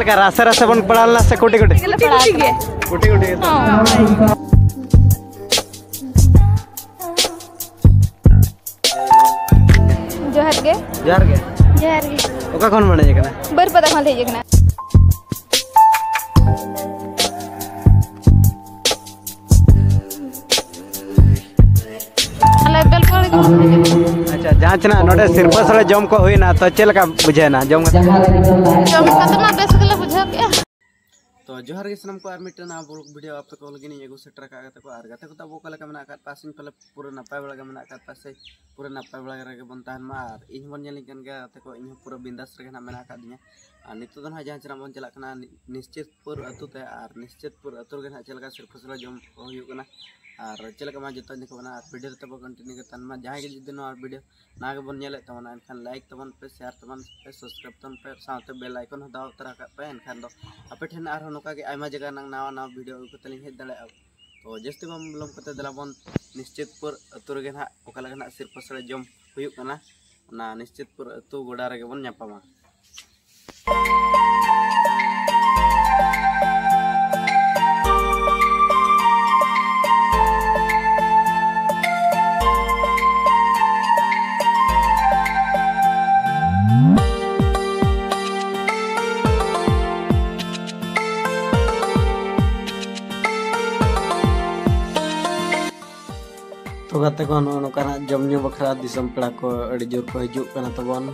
चलका रास्ता रास्ता बन पड़ालना से कोटी कोटी कोटी कोटी जोहर गे ओका कौन माने जे कना बरपदा खन ले जे कना अच्छा जहाँ चना नोटे सिरपस रे जम को हुई ना तो चलका बुझे ना जम का तो ना बेस के बुझा के तो जोहर के सनम को आर मिटन आप वीडियो आप तक लगी नहीं एगो सेटर का गते को आर गते को तब ओकला का मना का पासिंग पहले पूरा नपाय वाला का मना का पासे पूरा नपाय वाला रे के बनता है मार इन बन जली कन के ते को इन पूरा बिंदास रे ना मना का दिया आ नितो दन जहाँ चना बन चला कना निश्चितपुर अतु ते आर निश्चितपुर अतु के ना चलका सिरपस रे जम होयो कना और चलका मा जतो निको बना वीडियो तब कंटिन्यू के तन मा जहाँ के जिदन और वीडियो ना के बन नेले तमन एनखान लाइक तमन पे शेयर तमन पे सब्सक्राइब तमन पे साथे बेल आइकन दाव तरा का पे एनखान दो आपे ठेन आर नोका के आयमा जगह नंग नावा नावा वीडियो को तलिं हेज दले तो जस्ती बम लम कते दला बन निश्चितपुर अतु रे ना ओका लगना सिरपस रे जम हुयु कना ना निश्चितपुर अतु गोडा रे बन न्यापामा तो गाते को नोकाना जमन्यू बखरा दिसम पेड़ा को अड़ी जोर को हिजुक कना तबन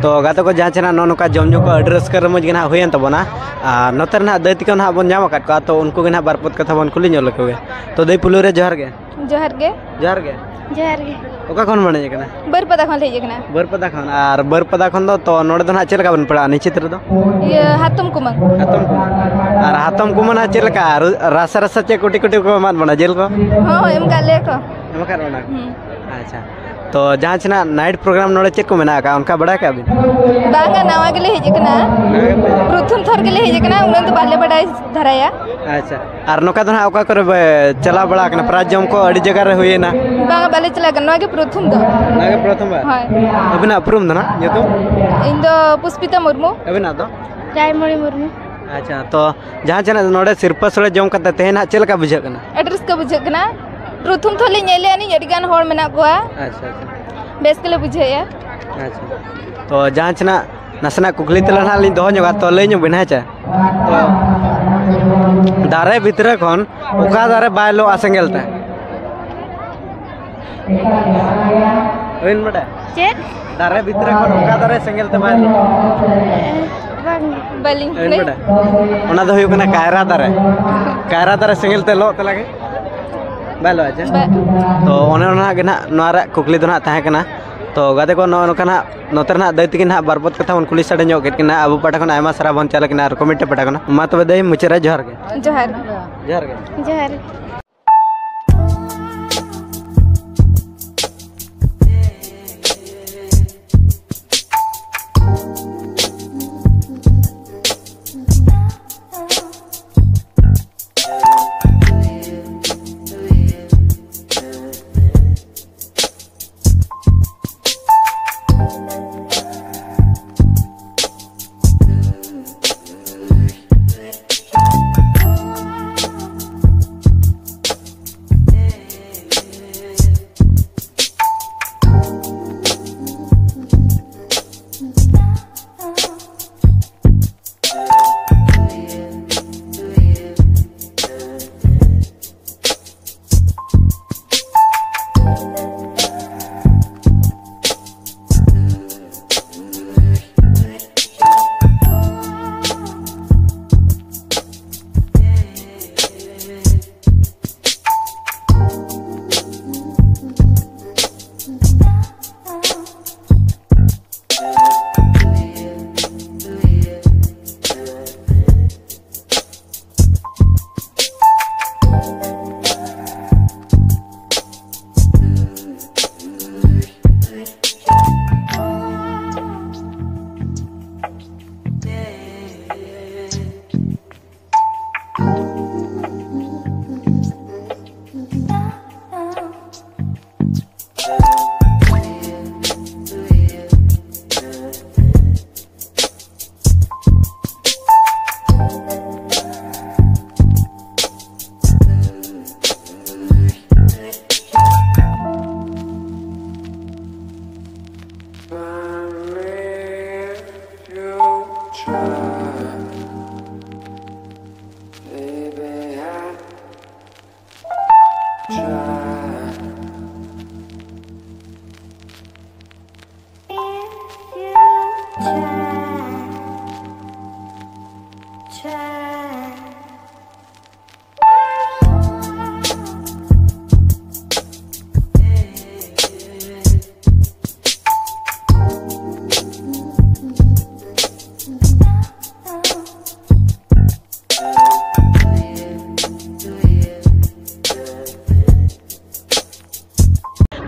तो गाते को जहाँ चना नौका जमजो को अड्रेस कर मज के ना हुयन तबना नोतर ना दै तिक ना बन जाम का तो उनको के ना बारपत कथा बन कुली ñol लगे तो दै पुलु रे जोहर गे ओका कोन माने जे कना बरपदा खन ले जे कना बरपदा खन दो तो नोडे दो ना चलका बन पड़ा निश्चित रे दो ये हातम कुमन और हातम कुमन ना चलका रासा रासा चे कोटी कोटी को मान बना जेल को हां एम का ले को एम का बना अच्छा तो जहाँ चना नाइट प्रोग्राम नोड़े चेक को मेना का उनका बड़ा का बिन बांगा नावा के ले हेजे कना प्रथम थर के ले हेजे कना उन तो बाले बड़ा धराया अच्छा आर नोका तो ना ओका करे चला बड़ा कना प्राज जम को अड़ी जगह रे हुए ना बांगा बाले चला कना के प्रथम दो ना के प्रथम बा हां अबिना अप्रूम दना ये तो इन दो पुष्पिता मुर्मू अबिना तो रायमणि मुर्मू अच्छा तो जहाँ चना नोड़े सिरपस रे जम कते तेना चलका बुझे कना एड्रेस का बुझे कना प्रथम थले नेले आनी अडिगान होड़ मेना कोआ अच्छा बेस के ले बुझे या अच्छा तो जहाँ चना नसना कुकली तला ना लिन दोह जोगा तो लेញबिना चा तो दारे भितरे खन ओका दारे बायलो आसेंगेलता ओइन बडा चे दारे भितरे खन ओका दारे सेंगेलता बायलो बलिंग ओइन बडा ओना दो हुयु कना कायरा दारे सेंगेलते लो त लागे बायलो आचे तो ओने ओना के ना नोरा कुकली दो ना ताहे कना तो गाते को नोकना नोतर ना दै तकिन हां बारपत कथा बन कुली साडे ᱧᱚᱜ केट किना अब पाटा खन आयमा सारा बन चाल किना कमेंट पाटा खन मा तबे दै मुचरा जोहार गे जोहार जोहार गे जोहार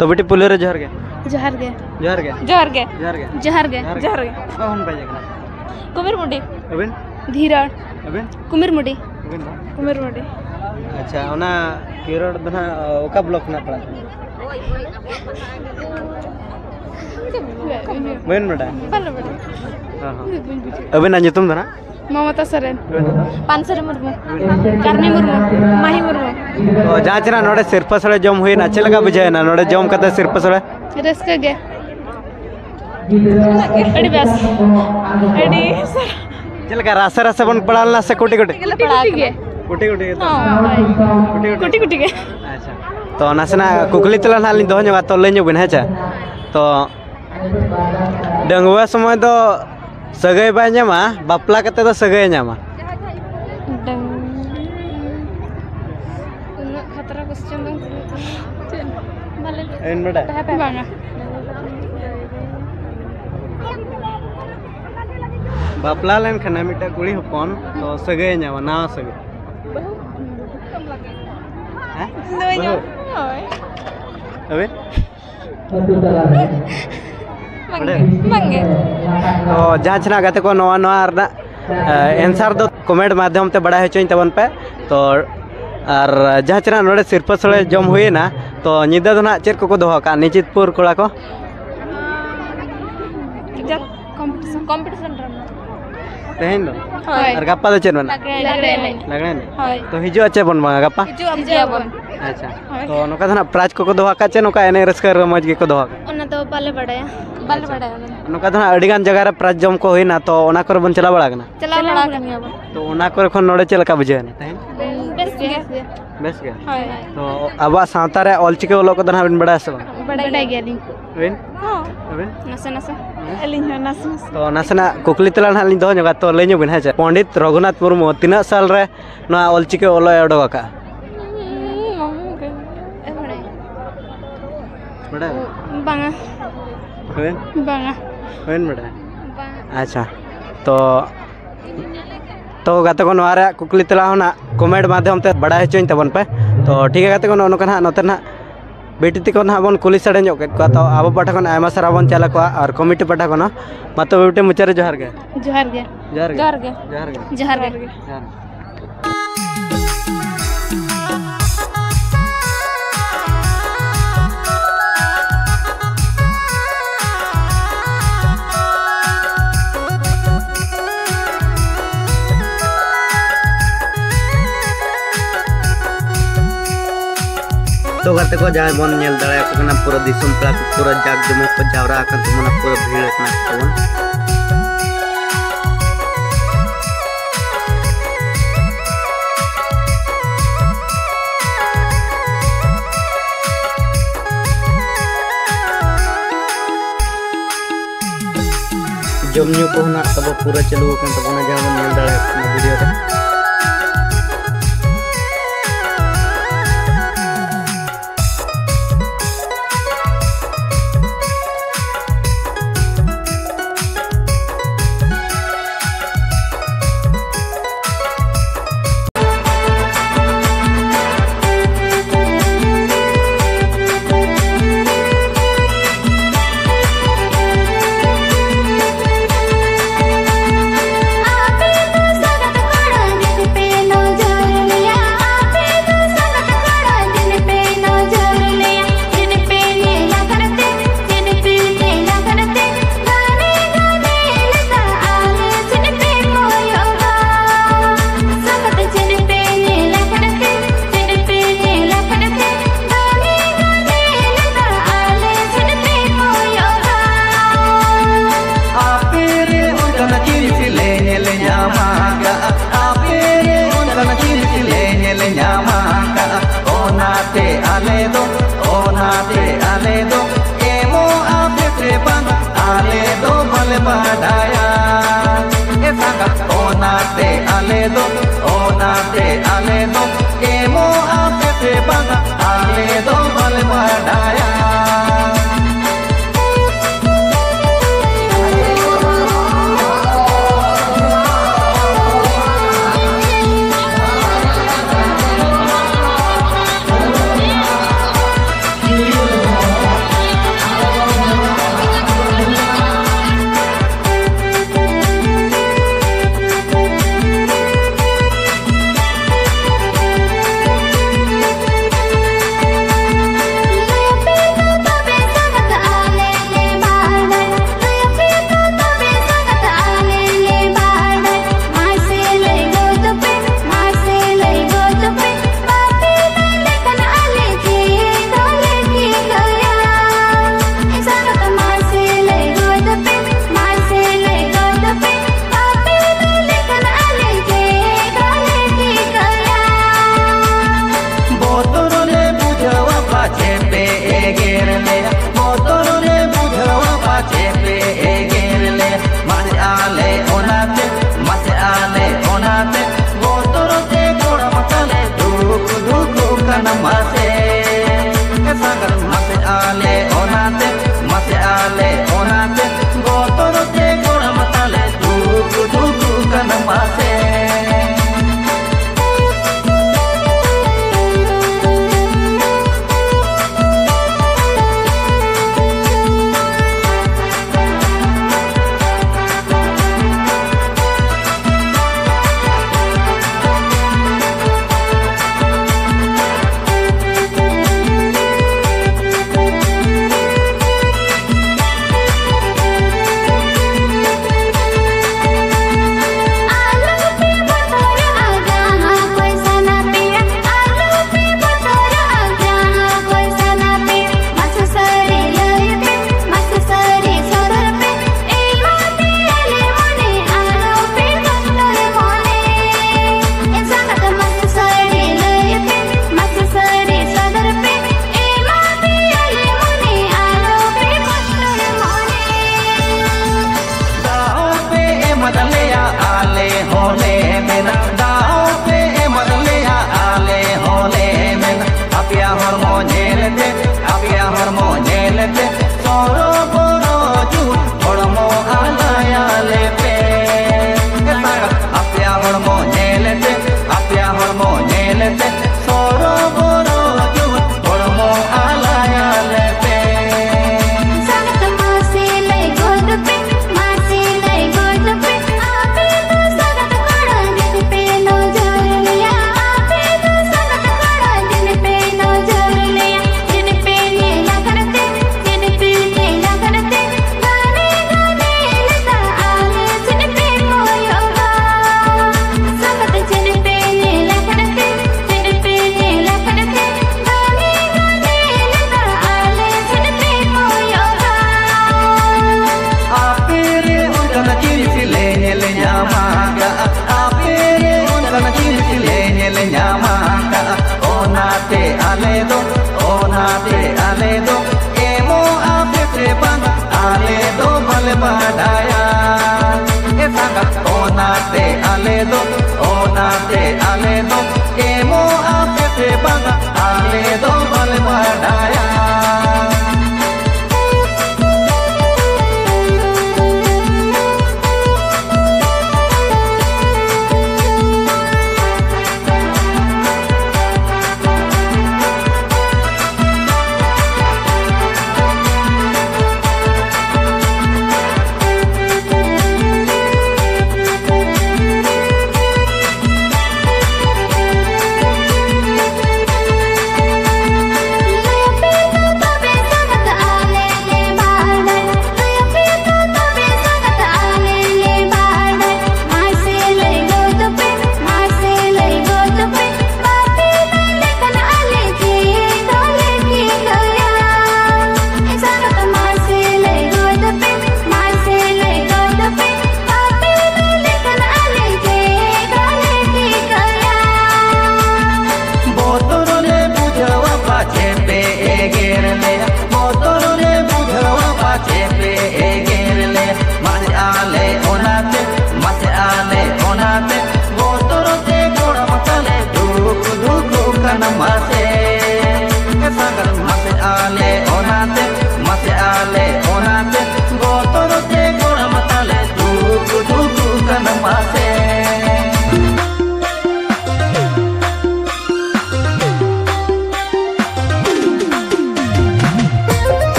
तो बेटी पुलेरे जोहार गे जोहार गे जोहार गे जोहार गे जोहार गे जोहार गे जोहार गे कौन बाजे कना कुमिर मुडी अबेन धीराड़ अबेन कुमिर मुडी अबेन कुमिर मुडी अच्छा ओना किरोड़ दना ओका ब्लॉक ना पड़ा बेन बड़ा पल्ले बड़ा हां हां अबेन अन्यतुम दना ममता सरन पानसरे मुर्मू करनी मुर्मू माही मुर्मू तो जहाँ चना नोड़े सिरपसड़े जम हुई ना अच्छे लगा बुझे ना नोड़े जम कते सिरपसड़े रस्के गे अड़ी बस अड़ी चल का रासा रासा बन पड़ाल ना से कोटी कोटी गे कोटी कोटी कुटी कुटी गे अच्छा तो नासना कुकली तला ना लिन दोह ᱧᱚᱜᱟ तो ले ᱧᱚᱜ बिन हेचा तो डंगुआ समय तो सगै बाय ᱧᱟᱢᱟ बापला कते तो सगै ᱧᱟᱢᱟ उन्ना खतरा क्वेश्चन दो भले एन बड़ा बांगा बापला लेन खना मिटा कुड़ी हपन तो सगै ᱧामा ना सगै हैं दोño होय अबे मंगे तो जहाँ छना गाते को नवा नवा आंसर दो कमेंट माध्यम ते बड़ा होचोኝ तबन पे तो और जहाँ छना नोड़े सिरपसड़े जम हुई ना तो निदा दो ना चेक को दोह का निचितपुर कोड़ा को कंपटीशन कंपटीशन तेहेन दो और गप्पा दो चेन बना लगने तो हिजो अच्छे बन बा गप्पा हिजो बन अच्छा तो नोका धना प्राइज को दोह का चे नोका एने रस्कर रमज के को दोह का ओना तो बाले बड़ाया नोका धना अडिगान जगह रे प्राइज जम को होई ना तो ओना कर बन चला बड़ा कना चला बड़ा कनिया बन तो ओना कर खन नोड़े चलका बुझे ना तेहेन बेस के तो आबा सावता रे ऑलचिके ओलो को धना बिन बड़ा से बड़ा गया ली बिन हां बिन नसे नसे एलिन नसे तो नासना कुकली तला ना लिन दोह ᱧᱚᱜᱟ तो ले ᱧᱚᱜ बिन हेचा पंडित रघुनाथ मुर्मू तीना साल रे ना ऑलचिके ओलो एडो का बड़ा बांगा होन बांगा होन बड़ा बांगा अच्छा तो गाते को नोआरे कुकली तला होना कमेंट माध्यम ते बड़ा हचोइन तबन पे तो ठीक है गाते को नोनो कना नोते ना बेटी तक ना बन कुली सड़े जो तो अब पाठा को आयमा सारा बन चला को और कमिटी पाठा को ना मत बेटे मुचारे जोहार गे जोहार गे जोहार गे जोहार गे जोहार गे जोहार गे तो गाते को जहाँ बन नेल दाड़ा को कना पूरा दिसम पेड़ा को पूरा जाग जमक को जावरा आकन तो मना पूरा भीड़ कना तबन जम न्यू को ना तब पूरा चलू कन तो बना जहाँ बन नेल दाड़ा वीडियो रे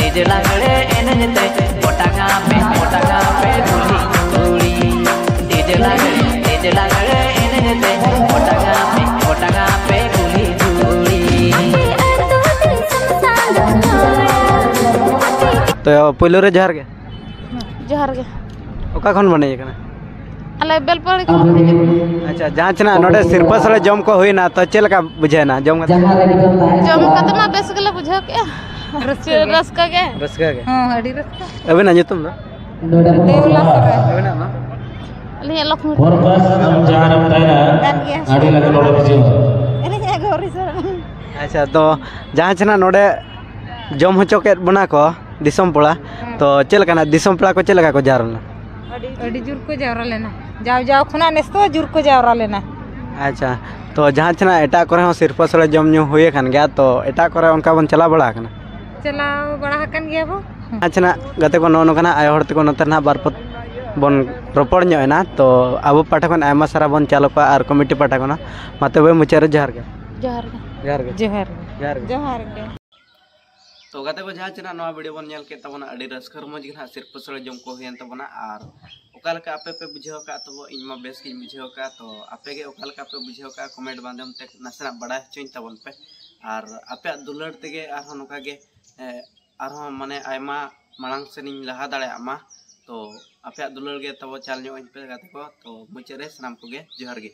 डीजे लागड़े एनजते मोटागा पे गुली गुली डीजे लागड़े एनजते मोटागा पे गुली गुली। तो पहले रे जोहार गे ओका खन बने कना अले बेलपड़ी को अच्छा जहाँ चना नोडे सिरपा सले जम को हुई ना तो चलका बुझेना जम कते मा बेस गले बुझा के रसका के हां अडी रसका अबे ना तुम ना देवला सरे अबे ना अली लखन पर्पस हम जानम ताइना आडी लगे नोडे बिजो अरे या गौरी सर अच्छा तो जहाँ चना नोडे जम होचो के बना को दिसम पड़ा तो चलका दिसम पड़ा को चलका को जारना अडी जुर को जावरा लेना जाओ खुना नेस्तो जुर को जावरा लेना। अच्छा तो जहाँ चना एटा करे हो सिरपा सले जम न्यू हुए खान गया तो एटा करे उनका बन चला बड़ा कना चलाओ बड़ा कन गया बो अच्छा गते को नो कना आय हरते को नतर ना बारपत बन रोपड़ ᱧᱚᱜ तो अब पाठा खन आयमा सारा बन चालू का और कमिटी पाठा खना माते बे मुचारे जोहार गे तो गाते को जहाँ चना नवा वीडियो बन नेल के तबना अडी रस्कर मज गे सिरपा सले जम को हुयन तबना और ओकालका आपे पे बुझाव का तो इनमा बेस की बुझाव का तो आपे गे ओकालका पे बुझाव का कमेंट माध्यम ते नासना बड़ा चोइन तबन पे और आपे दुलर तेगे आरो नोका गे आरो माने आयमा मांग सेनिं लहा दाड़े आमा तो आपे दुलर गे तब चाल ᱧᱚᱜ पे गाते को तो मुचारे सनाम को गे जोहार गे।